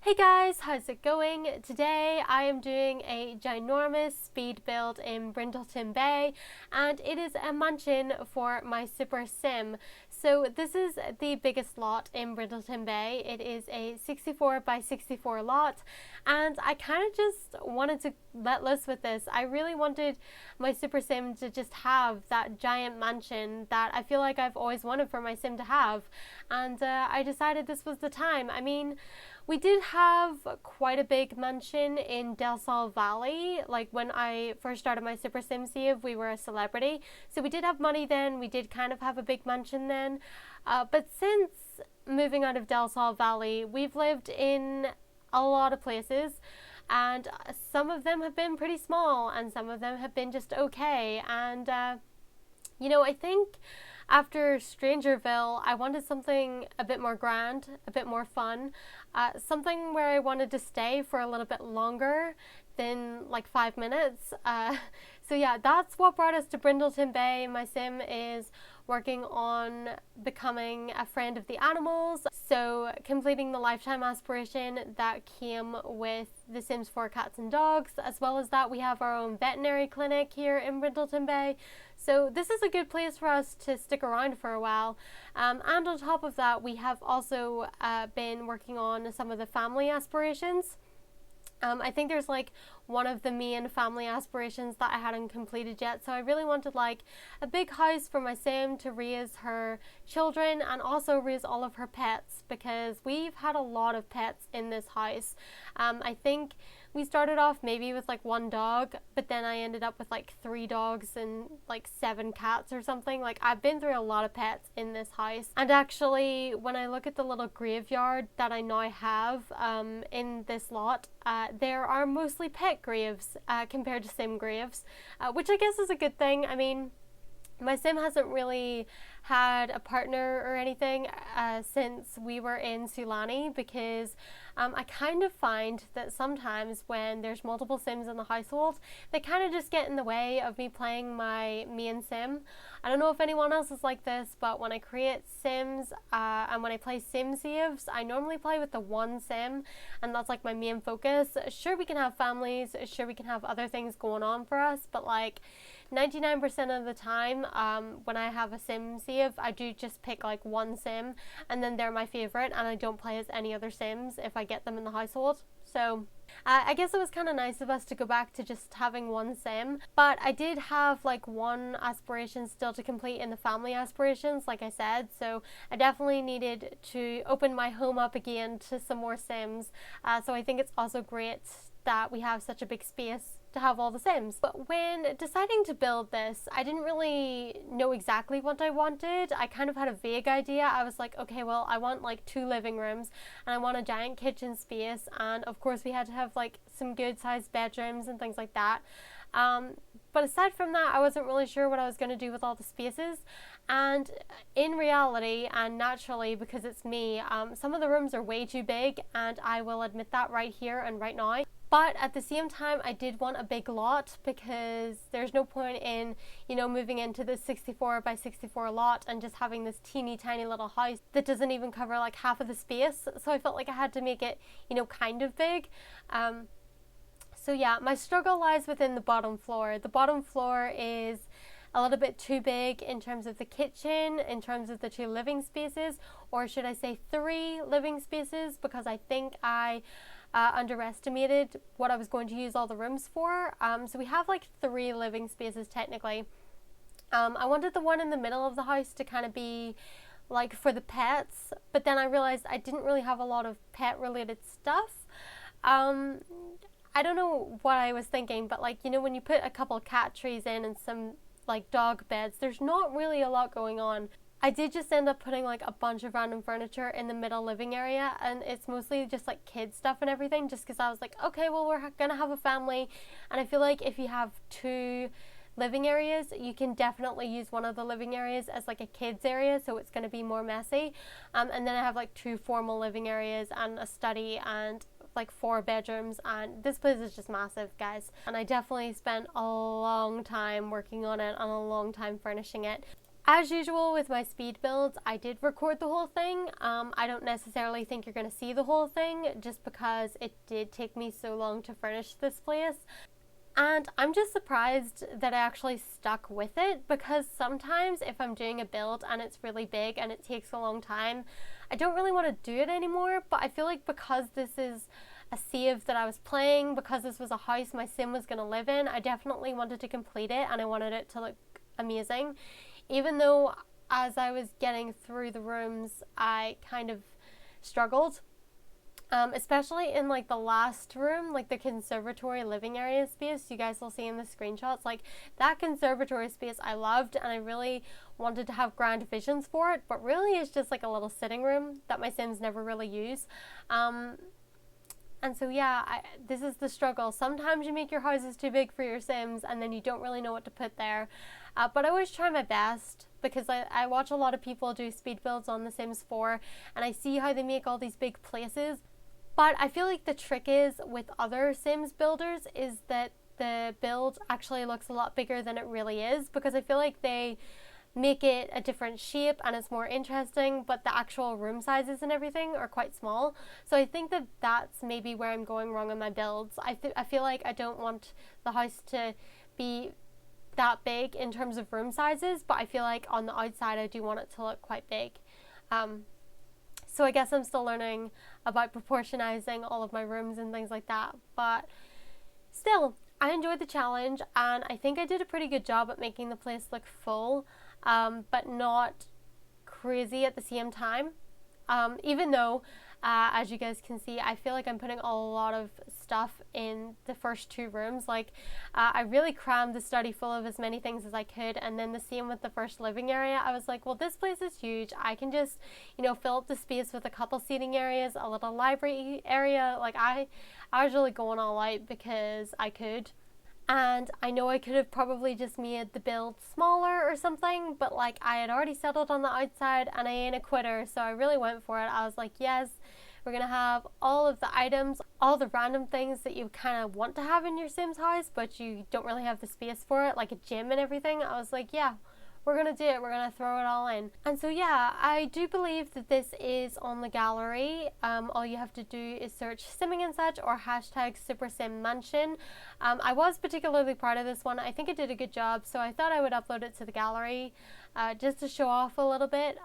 Hey guys, how's it going? Today I am doing a ginormous speed build in Brindleton Bay, and it is a mansion for my super sim. So this is the biggest lot in Brindleton Bay. It is a 64 by 64 lot, and I kind of just wanted to let loose with this. I really wanted my super sim to just have that giant mansion that I feel like I've always wanted for my sim to have, and I decided this was the time. I mean, we did have quite a big mansion in Del Sol Valley. Like when I first started my Super Sim save, we were a celebrity. So we did have money then, we did kind of have a big mansion then. But since moving out of Del Sol Valley, we've lived in a lot of places. And some of them have been pretty small and some of them have been just okay. And, I think after Strangerville, I wanted something a bit more grand, a bit more fun, something where I wanted to stay for a little bit longer than like 5 minutes. So yeah, that's what brought us to Brindleton Bay. My sim is working on becoming a friend of the animals, so completing the lifetime aspiration that came with The Sims 4 Cats and Dogs. As well as that, we have our own veterinary clinic here in Brindleton Bay, so this is a good place for us to stick around for a while. And on top of that, we have also been working on some of the family aspirations. I think there's like one of the main family aspirations that I hadn't completed yet, so I really wanted like a big house for my sim to raise her children and also raise all of her pets, because we've had a lot of pets in this house. I think we started off maybe with like one dog, but then I ended up with like 3 dogs and like 7 cats or something. Like, I've been through a lot of pets in this house. And actually, when I look at the little graveyard that I now have in this lot, there are mostly pet graves compared to sim graves, which I guess is a good thing. I mean, my sim hasn't really had a partner or anything since we were in Sulani, because I kind of find that sometimes when there's multiple sims in the household, they kind of just get in the way of me playing my main sim. I don't know if anyone else is like this, but when I create sims and when I play sim saves, I normally play with the one sim, and that's like my main focus. Sure, we can have families, sure, we can have other things going on for us, but like 99% of the time when I have a sim save, I do just pick like one sim and then they're my favorite, and I don't play as any other sims if I get them in the household. So I guess it was kind of nice of us to go back to just having one sim, but I did have like one aspiration still to complete in the family aspirations, like I said, so I definitely needed to open my home up again to some more sims. So I think it's also great that we have such a big space to have all the sims. But when deciding to build this, I didn't really know exactly what I wanted. I kind of had a vague idea. I was like, okay, well, I want like 2 living rooms and I want a giant kitchen space, and of course we had to have like some good sized bedrooms and things like that. But aside from that, I wasn't really sure what I was going to do with all the spaces. And in reality, and naturally because it's me, some of the rooms are way too big, and I will admit that right here and right now. But at the same time, I did want a big lot, because there's no point in, moving into this 64 by 64 lot and just having this teeny tiny little house that doesn't even cover like half of the space. So I felt like I had to make it, kind of big. So yeah, my struggle lies within the bottom floor. The bottom floor is a little bit too big in terms of the kitchen, in terms of the 2 living spaces, or should I say 3 living spaces, because I think I underestimated what I was going to use all the rooms for. So we have like 3 living spaces technically. I wanted the one in the middle of the house to kind of be like for the pets, but then I realized I didn't really have a lot of pet related stuff. I don't know what I was thinking, but like, when you put a couple cat trees in and some like dog beds, there's not really a lot going on. I did just end up putting like a bunch of random furniture in the middle living area, and it's mostly just like kid stuff and everything, just because I was like, okay, well, we're gonna have a family, and I feel like if you have 2 living areas, you can definitely use one of the living areas as like a kids area, so it's going to be more messy. And then I have like 2 formal living areas and a study and like 4 bedrooms, and this place is just massive, guys, and I definitely spent a long time working on it and a long time furnishing it. As usual with my speed builds, I did record the whole thing. I don't necessarily think you're going to see the whole thing just because it did take me so long to furnish this place. And I'm just surprised that I actually stuck with it, because sometimes if I'm doing a build and it's really big and it takes a long time, I don't really want to do it anymore. But I feel like because this is a save that I was playing, because this was a house my sim was going to live in, I definitely wanted to complete it and I wanted it to look amazing. Even though as I was getting through the rooms, I kind of struggled. Especially in like the last room, like the conservatory living area space, you guys will see in the screenshots, like that conservatory space I loved and I really wanted to have grand visions for it, but really it's just like a little sitting room that my sims never really use. And so yeah, this is the struggle. Sometimes you make your houses too big for your sims and then you don't really know what to put there. But I always try my best, because I watch a lot of people do speed builds on The Sims 4 and I see how they make all these big places. But I feel like the trick is with other Sims builders is that the build actually looks a lot bigger than it really is, because I feel like they make it a different shape and it's more interesting, but the actual room sizes and everything are quite small. So I think that that's maybe where I'm going wrong in my builds. I feel like I don't want the house to be that big in terms of room sizes, but I feel like on the outside I do want it to look quite big. So I guess I'm still learning about proportionizing all of my rooms and things like that. But still, I enjoyed the challenge and I think I did a pretty good job at making the place look full, but not crazy at the same time. Even though, as you guys can see, I feel like I'm putting a lot of stuff in the first two rooms. Like, I really crammed the study full of as many things as I could, and then the same with the first living area. I was like, well, this place is huge. I can just, fill up the space with a couple seating areas, a little library area. Like, I was really going all out because I could. And I know I could have probably just made the build smaller or something, but like I had already settled on the outside and I ain't a quitter, so I really went for it. I was like, yes, we're gonna have all of the items, all the random things that you kind of want to have in your Sims house, but you don't really have the space for it, like a gym and everything. I was like, yeah, we're gonna do it, we're gonna throw it all in. And so yeah, I do believe that this is on the gallery. All you have to do is search SimmingAndSuch or hashtag SuperSimMansion. I was particularly proud of this one. I think it did a good job, so I thought I would upload it to the gallery just to show off a little bit.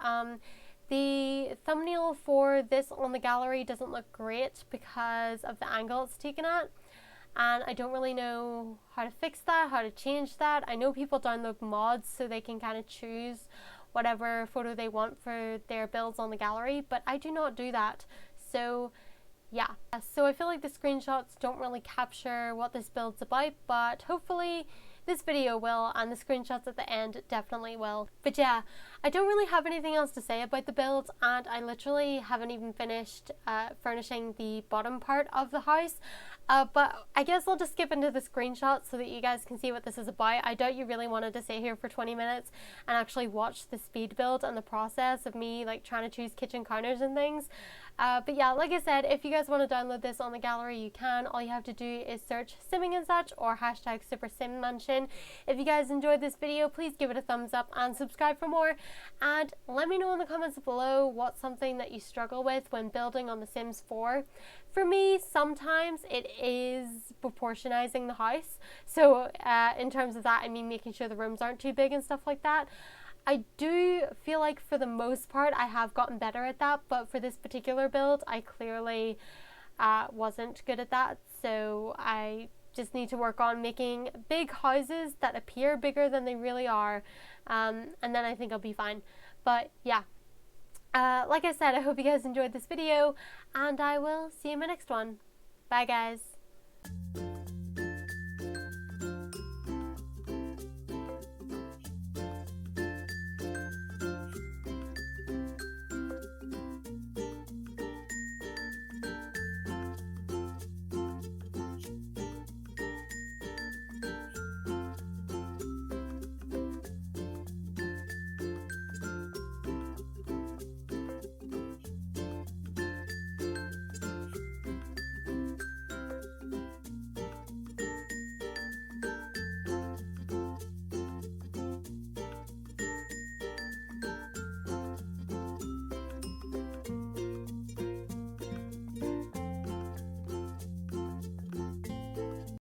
The thumbnail for this on the gallery doesn't look great because of the angle it's taken at. And I don't really know how to fix that, how to change that. I know people download mods so they can kind of choose whatever photo they want for their builds on the gallery, but I do not do that. So yeah, so I feel like the screenshots don't really capture what this build's about, but hopefully this video will, and the screenshots at the end definitely will. But yeah, I don't really have anything else to say about the build, and I literally haven't even finished furnishing the bottom part of the house. But I guess I'll just skip into the screenshots so that you guys can see what this is about. I doubt you really wanted to sit here for 20 minutes and actually watch the speed build and the process of me like trying to choose kitchen counters and things. But yeah, like I said, if you guys want to download this on the gallery, you can. All you have to do is search SimmingAndSuch or hashtag SuperSimMansion. If you guys enjoyed this video, please give it a thumbs up and subscribe for more. And let me know in the comments below what's something that you struggle with when building on The Sims 4. For me, sometimes it is proportionizing the house. So in terms of that, I mean making sure the rooms aren't too big and stuff like that. I do feel like for the most part I have gotten better at that, but for this particular build I clearly wasn't good at that, so I just need to work on making big houses that appear bigger than they really are, and then I think I'll be fine. But yeah, like I said, I hope you guys enjoyed this video and I will see you in my next one. Bye guys.